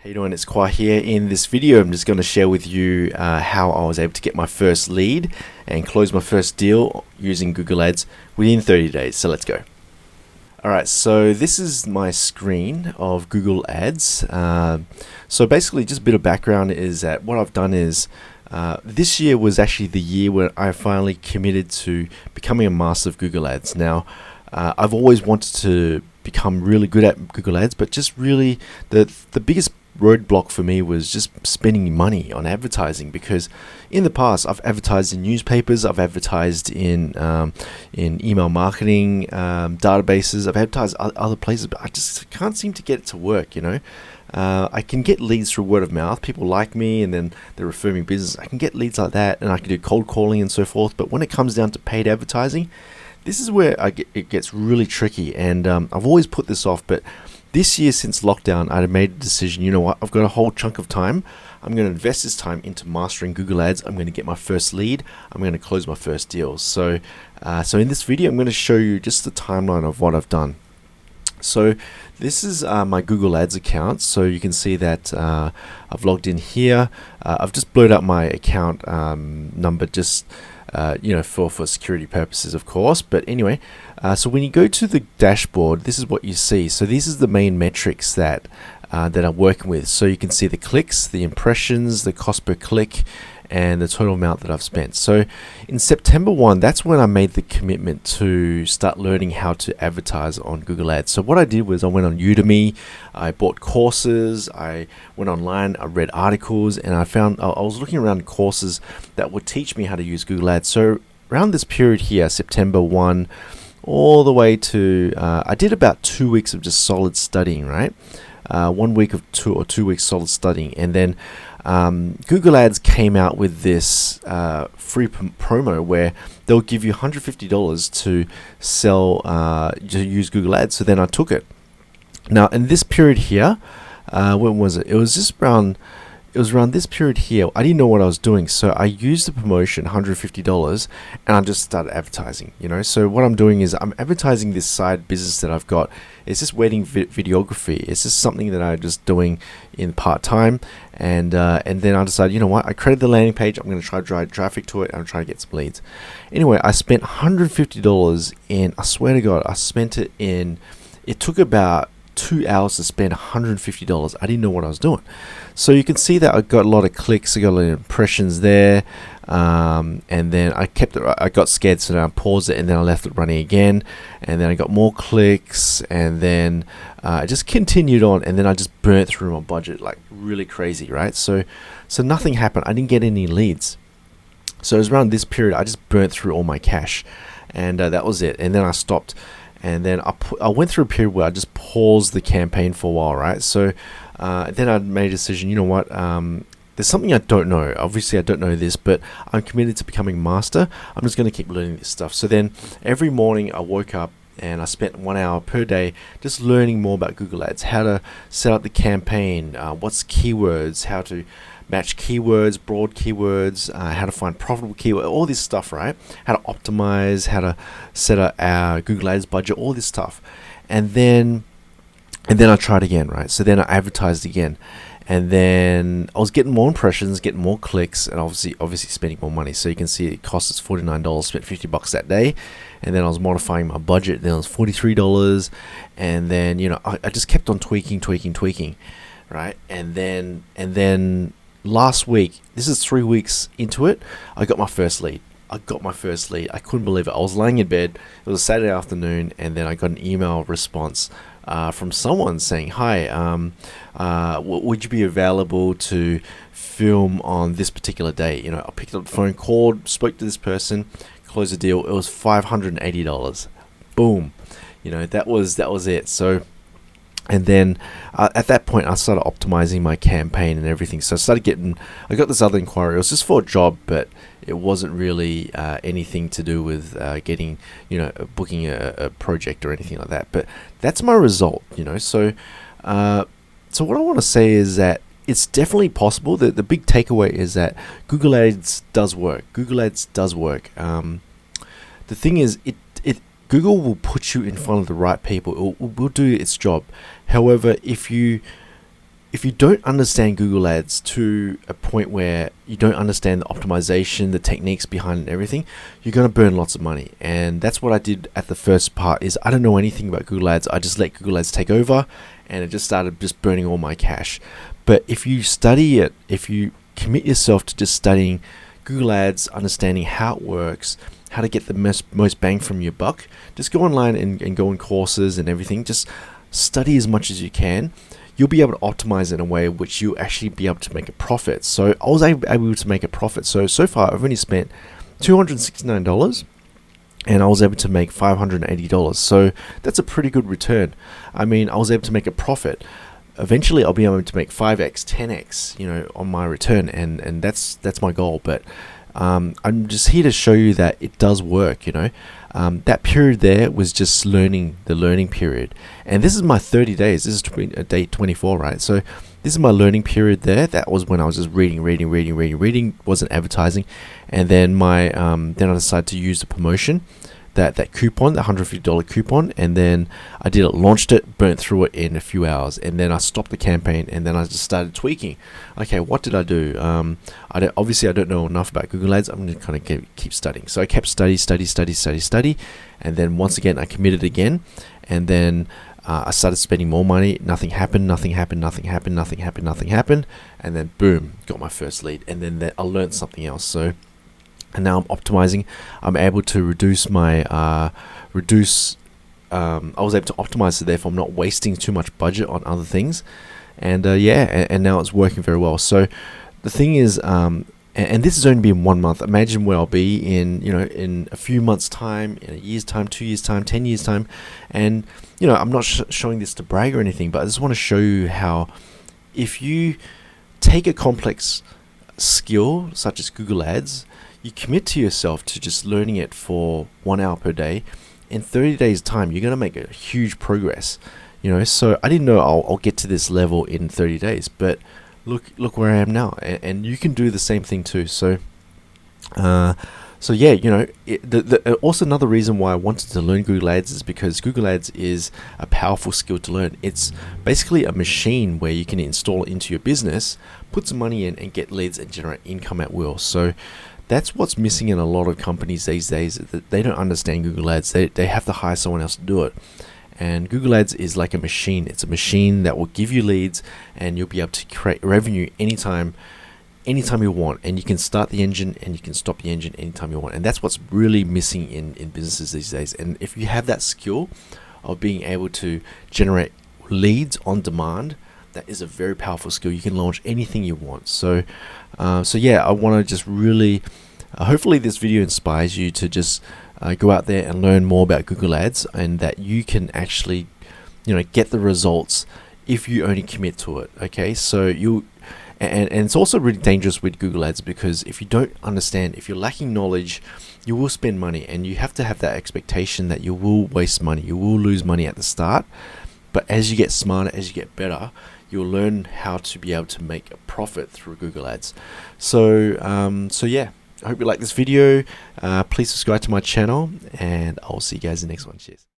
How you doing? It's Khoa here. In this video, I'm just going to share with you how I was able to get my first lead and close my first deal using Google Ads within 30 days. So let's go. Alright, so this is my screen of Google Ads. So basically, just a bit of background is that what I've done is this year was actually the year where I finally committed to becoming a master of Google Ads. Now, I've always wanted to become really good at Google Ads, but just really the biggest roadblock for me was just spending money on advertising, because in the past I've advertised in newspapers, I've advertised in email marketing databases, I've advertised other places, but I just can't seem to get it to work. I can get leads through word of mouth. People like me and then they refer me business. I can get leads like that, and I can do cold calling and so forth. But when it comes down to paid advertising, this is where it gets really tricky, and I've always put this off. But this year, since lockdown, I made a decision. You know what? I've got a whole chunk of time. I'm going to invest this time into mastering Google Ads. I'm going to get my first lead. I'm going to close my first deal. So in this video, I'm going to show you just the timeline of what I've done. So this is my Google Ads account. So you can see that I've logged in here. I've just blurred out my account number just for security purposes, of course. But anyway, so when you go to the dashboard, this is what you see. So these are the main metrics that I'm working with. So you can see the clicks, the impressions, the cost per click, and the total amount that I've spent. So in September 1, that's when I made the commitment to start learning how to advertise on Google Ads. So what I did was I went on Udemy, I bought courses, I went online, I read articles, and I found I was looking around courses that would teach me how to use Google Ads. So around this period here, September 1 all the way to I did about 2 weeks of just solid studying, right? 1 week of 2 weeks solid studying, and then Google Ads came out with this free promo where they'll give you $150 to sell to use Google Ads. So then I took it. Now in this period here, when was it? It was just around. It was around this period here. I didn't know what I was doing, so I used the promotion, $150, and I just started advertising. So what I'm doing is I'm advertising this side business that I've got. It's just wedding videography. It's just something that I'm just doing in part time, and then I decided, you know what? I created the landing page. I'm going to try to drive traffic to it, and I'm trying to get some leads. Anyway, I spent $150 in. I swear to God, I spent it in. It took about 2 hours to spend $150. I didn't know what I was doing. So you can see that I got a lot of clicks, I got a lot of impressions there, and then I kept it. I got scared, so then I paused it, and then I left it running again, and then I got more clicks, and then I just continued on, and then I just burnt through my budget like really crazy, right? So nothing happened. I didn't get any leads. So it was around this period I just burnt through all my cash, and that was it. And then I stopped. And then I went through a period where I just paused the campaign for a while, right? So then I made a decision, you know what, there's something I don't know. Obviously, I don't know this, but I'm committed to becoming master. I'm just going to keep learning this stuff. So then every morning I woke up and I spent 1 hour per day just learning more about Google Ads, how to set up the campaign, what's keywords, how to match keywords, broad keywords, how to find profitable keywords, all this stuff, right? How to optimize, how to set up our Google Ads budget, all this stuff. And then I tried again, right? So then I advertised again. And then I was getting more impressions, getting more clicks, and obviously spending more money. So you can see it cost us $49, spent $50 that day. And then I was modifying my budget. Then it was $43. And then, I just kept on tweaking, right? And then last week, this is 3 weeks into it, I got my first lead. I couldn't believe it. I was laying in bed. It was a Saturday afternoon, and then I got an email response from someone saying, "Hi, would you be available to film on this particular day?" I picked up the phone, called, spoke to this person, closed the deal. It was $580. Boom. That was it. So. And then at that point, I started optimizing my campaign and everything. So I got this other inquiry. It was just for a job, but it wasn't really anything to do with booking a project or anything like that. But that's my result, So what I want to say is that it's definitely possible. The big takeaway is that Google Ads does work. The thing is, Google will put you in front of the right people. It will do its job. However, if you if you don't understand Google Ads to a point where you don't understand the optimization, the techniques behind it and everything, you're going to burn lots of money. And that's what I did at the first part. Is I don't know anything about Google Ads. I just let Google Ads take over, and it just started just burning all my cash. But if you study it, if you commit yourself to just studying Google Ads, understanding how it works, how to get the most bang from your buck, just go online and go on courses and everything. Just study as much as you can. You'll be able to optimize in a way which you'll actually be able to make a profit. So I was able to make a profit. So far I've only spent $269 and I was able to make $580. So that's a pretty good return. I mean, I was able to make a profit. Eventually I'll be able to make 5x, 10x, on my return, and that's my goal. But I'm just here to show you that it does work. That period there was just the learning period, and this is my 30 days. This is day 24, right? So this is my learning period there. That was when I was just reading, wasn't advertising, and then then I decided to use the promotion, that coupon, the $150 coupon, and then I launched it, burnt through it in a few hours, and then I stopped the campaign, and then I just started tweaking. Okay, what did I do? Obviously I don't know enough about Google Ads. I'm going to kind of keep studying. So I kept study, and then once again I committed again, and then I started spending more money. Nothing happened, and then boom, got my first lead, and then I learned something else. And now I'm optimizing. I'm able to reduce my I was able to optimize, so therefore I'm not wasting too much budget on other things. And and now it's working very well. So the thing is, and this has only been 1 month. Imagine where I'll be in a few months' time, in a year's time, 2 years' time, 10 years' time. And I'm not showing this to brag or anything, but I just want to show you how, if you take a complex skill such as Google Ads, you commit to yourself to just learning it for 1 hour per day, in 30 days time you're going to make a huge progress. So I didn't know I'll get to this level in 30 days, but look where I am now, and you can do the same thing too. So also another reason why I wanted to learn Google Ads is because Google Ads is a powerful skill to learn. It's basically a machine where you can install it into your business, put some money in, and get leads and generate income at will. So that's what's missing in a lot of companies these days, that they don't understand Google Ads. They have to hire someone else to do it. And Google Ads is like a machine. It's a machine that will give you leads, and you'll be able to create revenue anytime you want. And you can start the engine and you can stop the engine anytime you want. And that's what's really missing in businesses these days. And if you have that skill of being able to generate leads on demand, that is a very powerful skill. You can launch anything you want. So I want to just really, hopefully this video inspires you to just go out there and learn more about Google Ads, and that you can actually, get the results if you only commit to it. Okay, so and it's also really dangerous with Google Ads, because if you don't understand, if you're lacking knowledge, you will spend money, and you have to have that expectation that you will waste money, you will lose money at the start. But as you get smarter, as you get better, you'll learn how to be able to make a profit through Google Ads. So I hope you like this video. Please subscribe to my channel, and I'll see you guys in the next one. Cheers.